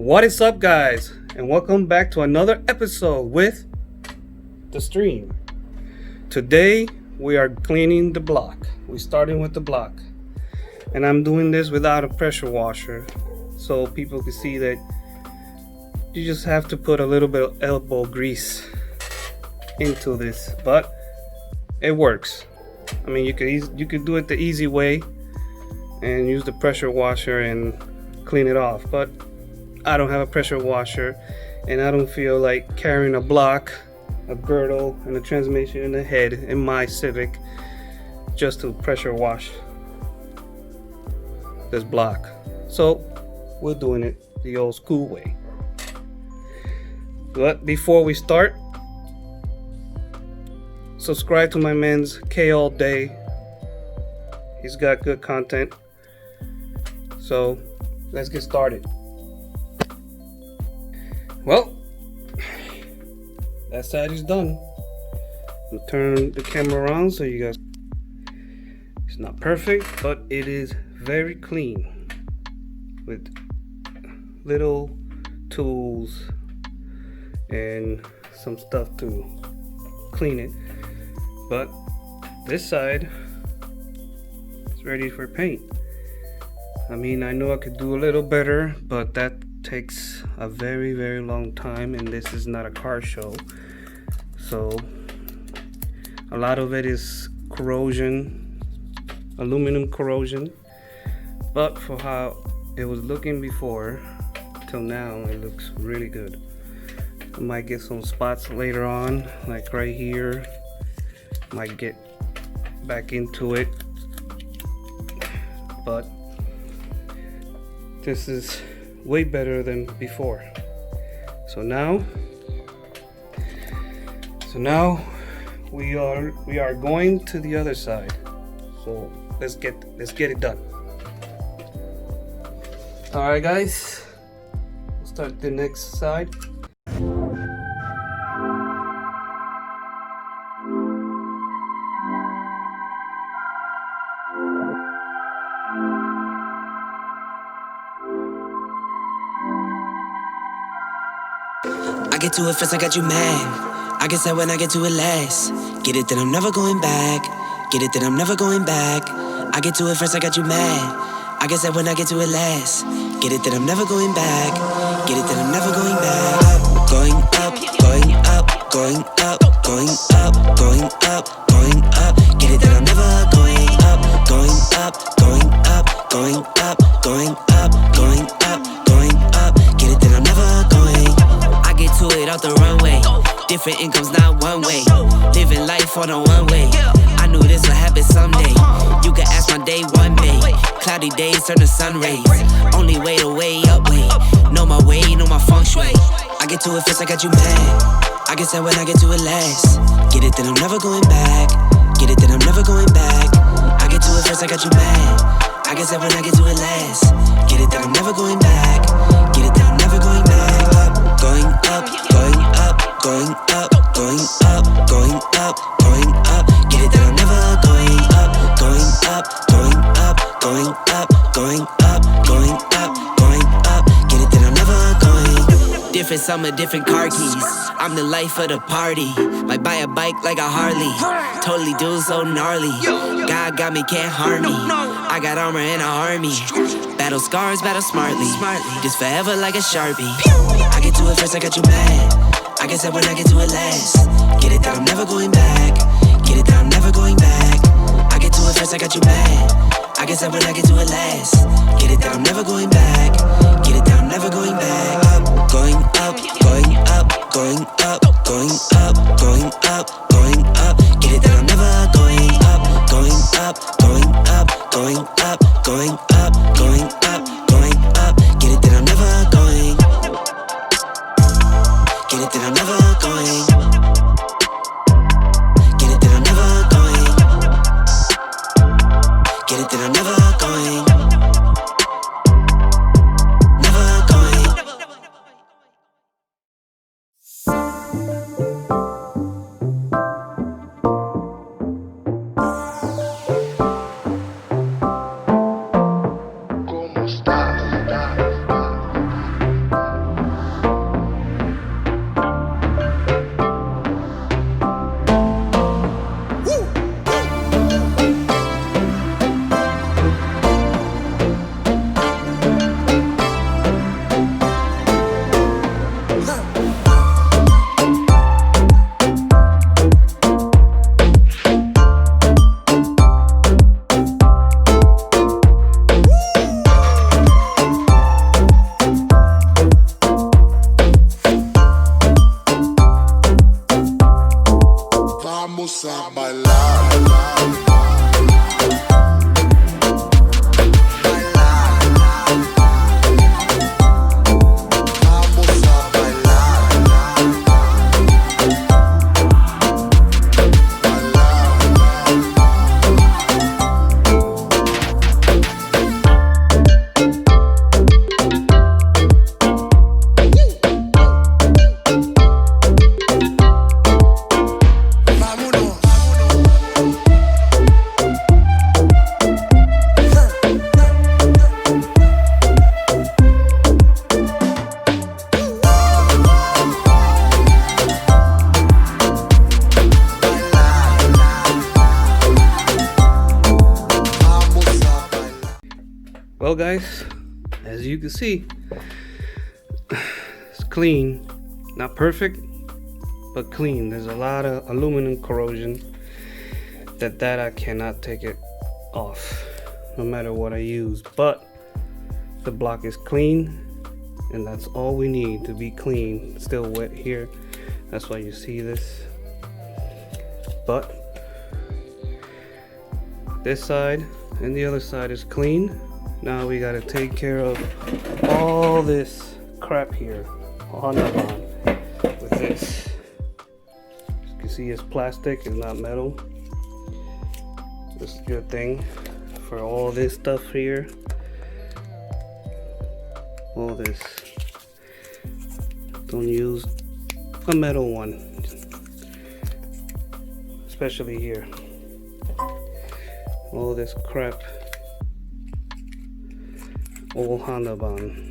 What is up, guys, and welcome back to another episode with the stream. Today we are cleaning the block. We're starting with the block, and I'm doing this without a pressure washer so people can see that you just have to put a little bit of elbow grease into this, but it works. I mean, you could do it the easy way and use the pressure washer and clean it off, but I don't have a pressure washer and I don't feel like carrying a block, a girdle, and a transmission in the head in my Civic just to pressure wash this block. So we're doing it the old school way. But before we start, subscribe to my man's K All Day. He's got good content. So let's get started. Well, that side is done. I'll turn the camera around so you guys. It's not perfect, but it is very clean with little tools and some stuff to clean it. But this side is ready for paint. I mean, I know I could do a little better, but that takes a very long time, and this is not a car show, so a lot of it is corrosion, aluminum corrosion. But for how it was looking before till now, it looks really good. I might get some spots later on, like right here. Might get back into it, but this is way better than before. So now we are going to the other side. So let's get it done. All right, guys, we'll start the next side. I get to it first, I got you mad. I guess that when I get to it last. Get it that I'm never going back. Get it that I'm never going back. I get to it first, I got you mad. I guess that when I get to it last. Get it that I'm never going back. Get it that I'm never going back. Going up, going up, going up, going up, going up, going up. Get it that I'm never going up, going up, going up, going up, going up, going up, going up. Get it that I'm never going. Get to it out the runway. Different incomes, not one way. Living life on a one way. I knew this would happen someday. You can ask my day one day. Cloudy days turn to sun rays. Only way to way up way. Know my way, know my feng shui. I get to it first, I got you mad. I guess that when I get to it last. Get it that I'm never going back. Get it that I'm never going back. I get to it first, I got you mad. I guess that when I get to it last. Get it that I'm never going back. Get it that I'm never going back. Going up, going up, going up, going up, going up, going up. Get it that I'm never going up, going up, going up, going up, going up, going up, going up. Get it that I'm never going. Different summer, different car keys. I'm the life of the party. Might buy a bike like a Harley. Totally do so gnarly. God got me, can't harm me. I got armor and an army. Battle scars, battle smartly. Just forever like a Sharpie. I get to it first, I got you mad. I guess that when I get to it last. Get it that I'm never going back. Get it that I'm never going back. I get to it first, I got you mad. I guess that when I get to it last. Get it that I'm never going back. Get it that I'm never going back. Going up, going up, going up, going up, going up, going up. Get it that I'm never going up, going up, going up, going up, going up, going up, going up. Get it that I'm never going. Get it that I'm never going. Get it that I'm never going. Get it that I'm never going. Never going. Vamos a bailar. Well guys, as you can see, it's clean. Not perfect, but clean. There's a lot of aluminum corrosion that I cannot take it off no matter what I use. But the block is clean, and that's all we need to be clean. It's still wet here, that's why you see this. But this side and the other side is clean. Now we gotta take care of all this crap here on the lawn with this. As you can see, it's plastic, it's not metal. This is a good thing for all this stuff here. All this. Don't use a metal one, especially here. All this crap. All Honda bond.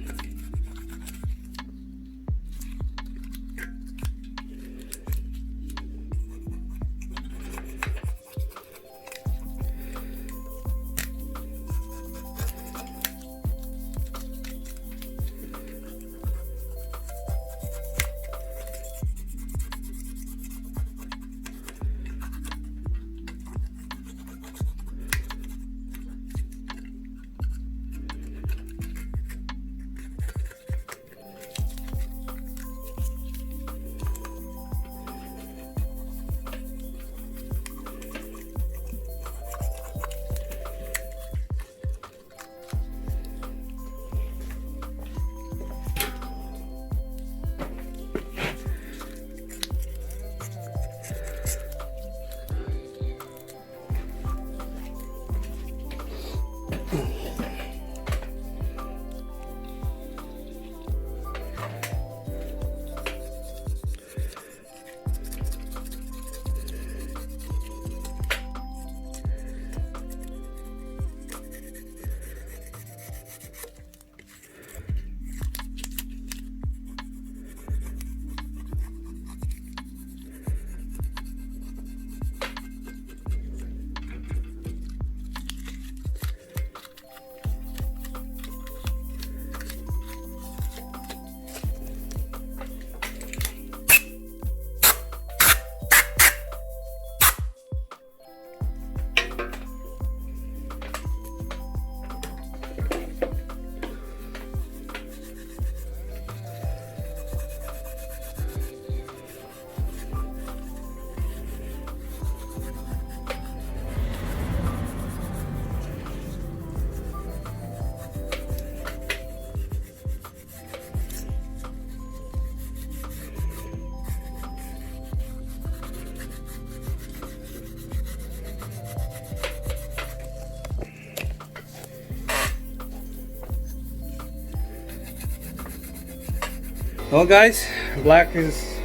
Well guys, black is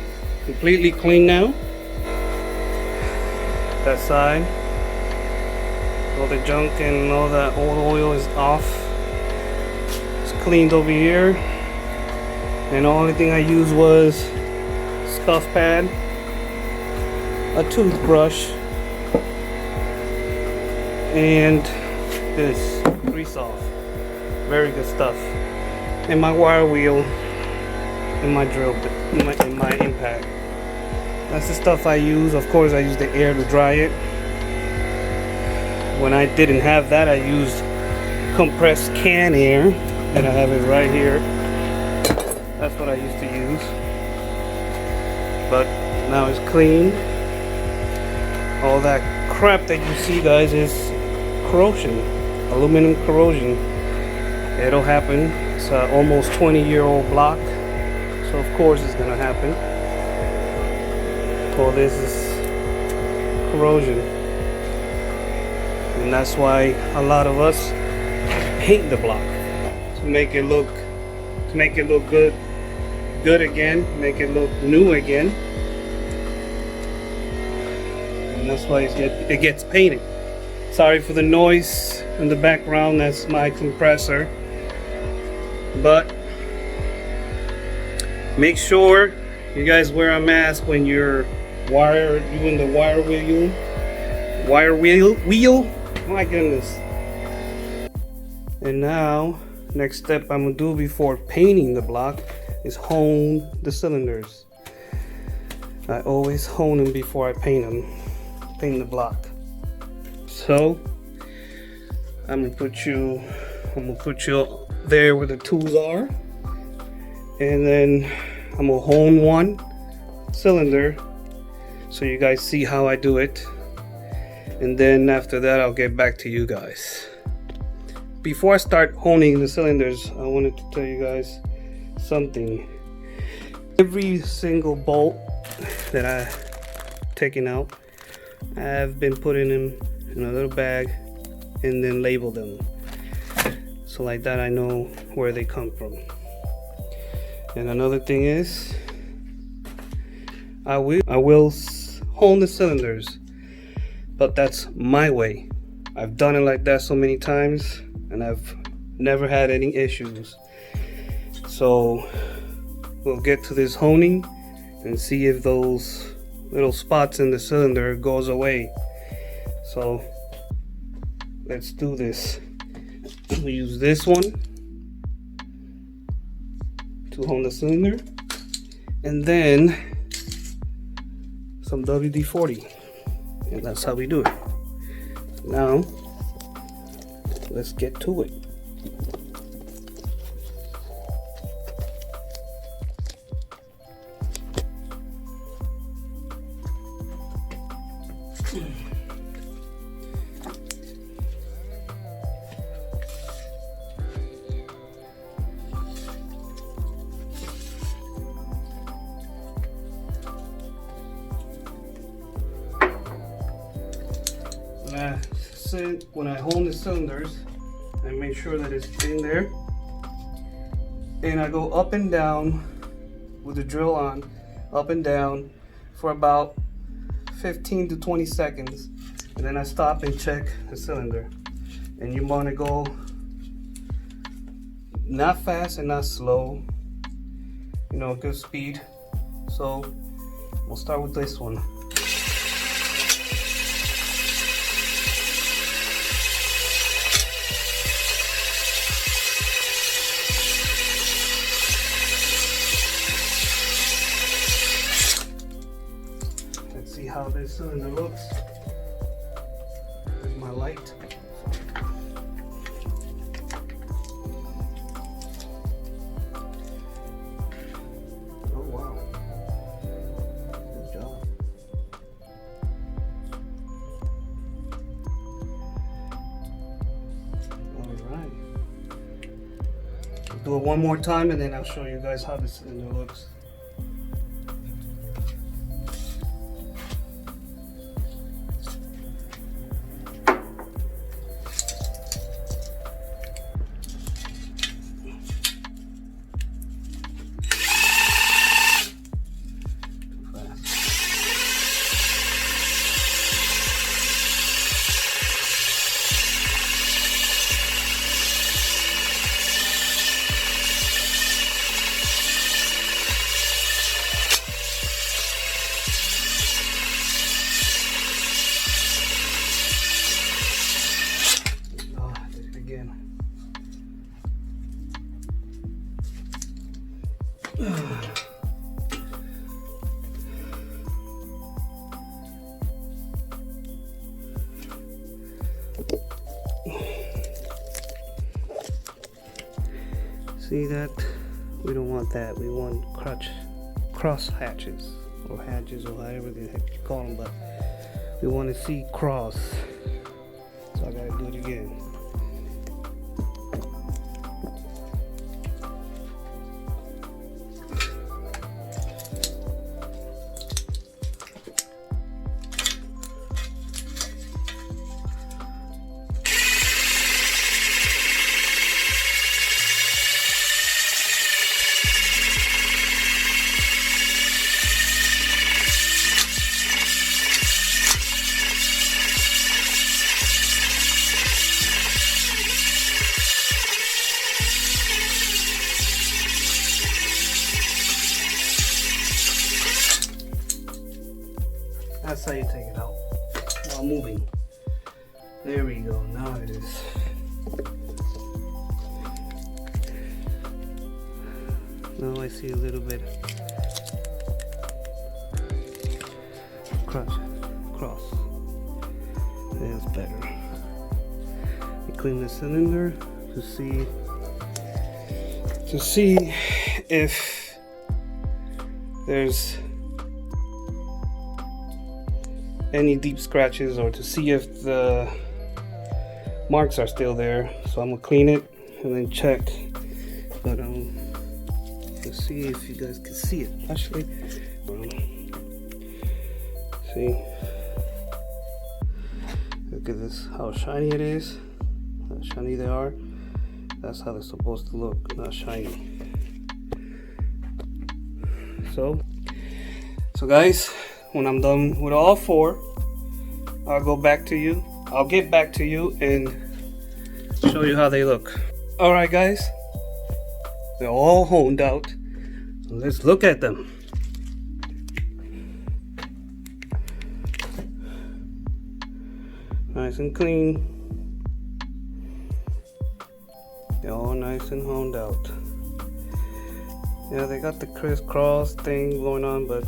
completely clean now. That side, all the junk and all that old oil is off. It's cleaned over here, and the only thing I used was scuff pad, a toothbrush, and this grease off. Very good stuff. And my wire wheel and my drill bit, in my impact. That's the stuff I use. Of course, I use the air to dry it. When I didn't have that, I used compressed can air, and I have it right here. That's what I used to use. But now it's clean. All that crap that you see, guys, is corrosion, aluminum corrosion. It'll happen. It's an almost 20-year-old block, so of course it's gonna happen. All this is corrosion, and that's why a lot of us paint the block to make it look good again, make it look new again. And that's why it gets painted. Sorry for the noise in the background, that's my compressor. But make sure you guys wear a mask when you're doing the wire wheel. My goodness. And now, next step I'm gonna do before painting the block is hone the cylinders. I always hone them before I paint the block. So I'm gonna put you there where the tools are, and then I'm gonna hone one cylinder so you guys see how I do it, and then after that I'll get back to you guys. Before I start honing the cylinders, I wanted to tell you guys something. Every single bolt that I've taken out, I've been putting them in a little bag and then label them, so like that I know where they come from. And another thing is, I will hone the cylinders, but that's my way. I've done it like that so many times and I've never had any issues. So we'll get to this honing and see if those little spots in the cylinder goes away. So let's do this. We'll use this one to hone the cylinder, and then some WD-40, and that's how we do it. Now let's get to it. When I hone the cylinders, I make sure that it's in there, and I go up and down with the drill on, up and down for about 15 to 20 seconds, and then I stop and check the cylinder. And you want to go not fast and not slow, you know, good speed. So we'll start with this one. See how this cylinder looks. There's my light. Oh wow. Good job. Alright. I'll do it one more time and then I'll show you guys how the cylinder looks. See that? We don't want that. We want cross hatches or hatches or whatever the heck you call them, but We want to see cross, so I gotta do it again. That's how you take it out while moving. There we go, now it is. Now I see a little bit cross. That's better. I clean the cylinder to see if there's any deep scratches, or to see if the marks are still there. So I'm gonna clean it and then check. But let's see if you guys can see it. Actually, see, look at this, how shiny it is, how shiny they are. That's how they're supposed to look, not shiny. So guys, when I'm done with all four, I'll get back to you and show you how they look. Alright guys, they're all honed out. Let's look at them. Nice and clean. They're all nice and honed out. Yeah, they got the crisscross thing going on, but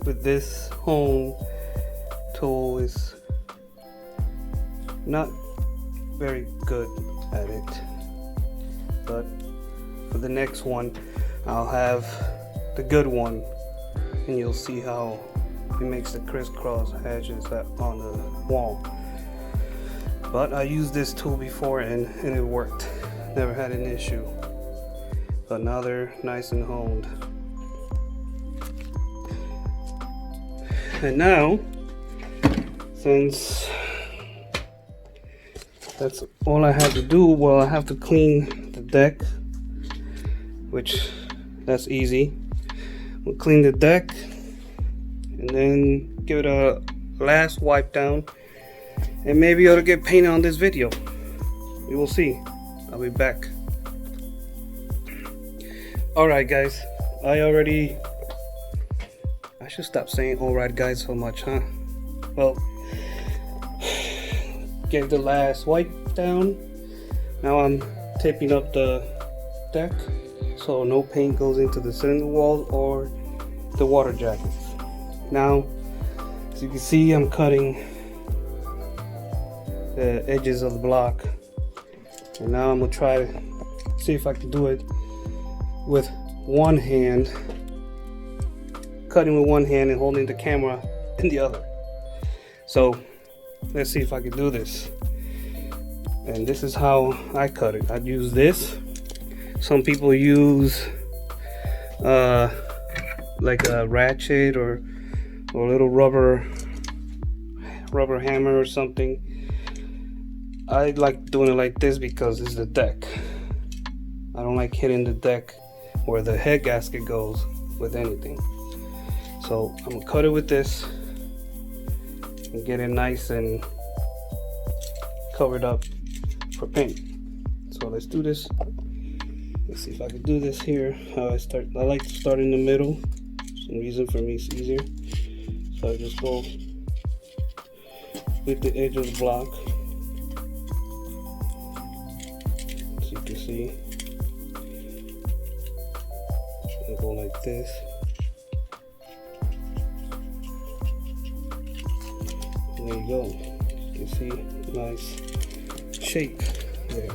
with this hone tool is not very good at it. But for the next one, I'll have the good one, and you'll see how it makes the crisscross edges on the wall. But I used this tool before and it worked. Never had an issue. But now they're nice and honed. And now, since that's all I have to do, well, I have to clean the deck, which that's easy. We'll clean the deck and then give it a last wipe down, and maybe it'll get painted on this video. We will see. I'll be back. Alright guys, I should stop saying alright guys so much, huh? Well, get the last wipe down. Now I'm taping up the deck so no paint goes into the cylinder wall or the water jackets. Now, as you can see, I'm cutting the edges of the block, and now I'm gonna try to see if I can do it with one hand, cutting with one hand and holding the camera in the other. So let's see if I can do this. And this is how I cut it. I'd use this. Some people use like a ratchet or a little rubber hammer or something. I like doing it like this because it's the deck. I don't like hitting the deck where the head gasket goes with anything. So I'm gonna cut it with this and get it nice and covered up for paint. So let's do this. Let's see if I can do this here. How I start. I like to start in the middle. Some reason for me it's easier. So I just go with the edge of the block. As you can see, I go like this. And there you go. You can see, nice shape there.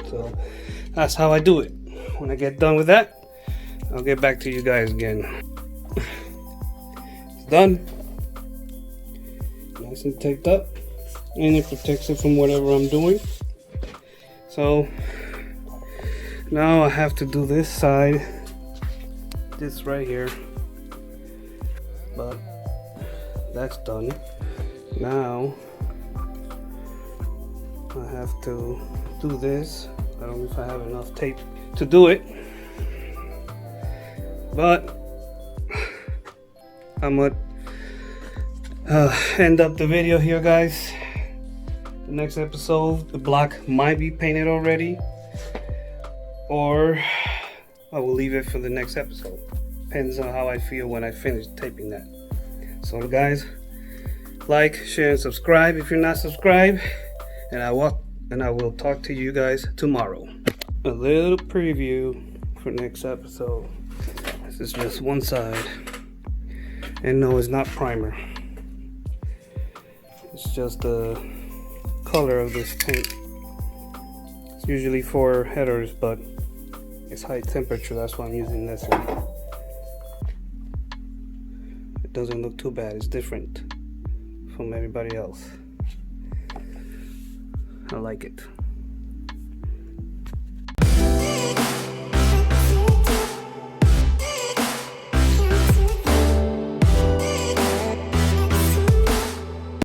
So that's how I do it. When I get done with that, I'll get back to you guys again. It's done. Nice and taped up, and it protects it from whatever I'm doing. So now I have to do this side, this right here, but that's done. Now I have to do this. I don't know if I have enough tape to do it, but I'm gonna end up the video here, guys. The next episode, the block might be painted already, or I will leave it for the next episode. Depends on how I feel when I finish taping that. So guys, like, share, and subscribe if you're not subscribed, and I will talk to you guys tomorrow. A little preview for next episode. This is just one side, and no, it's not primer. It's just the color of this paint. It's usually for headers, but it's high temperature, that's why I'm using this one. It doesn't look too bad, it's different from everybody else. I like it.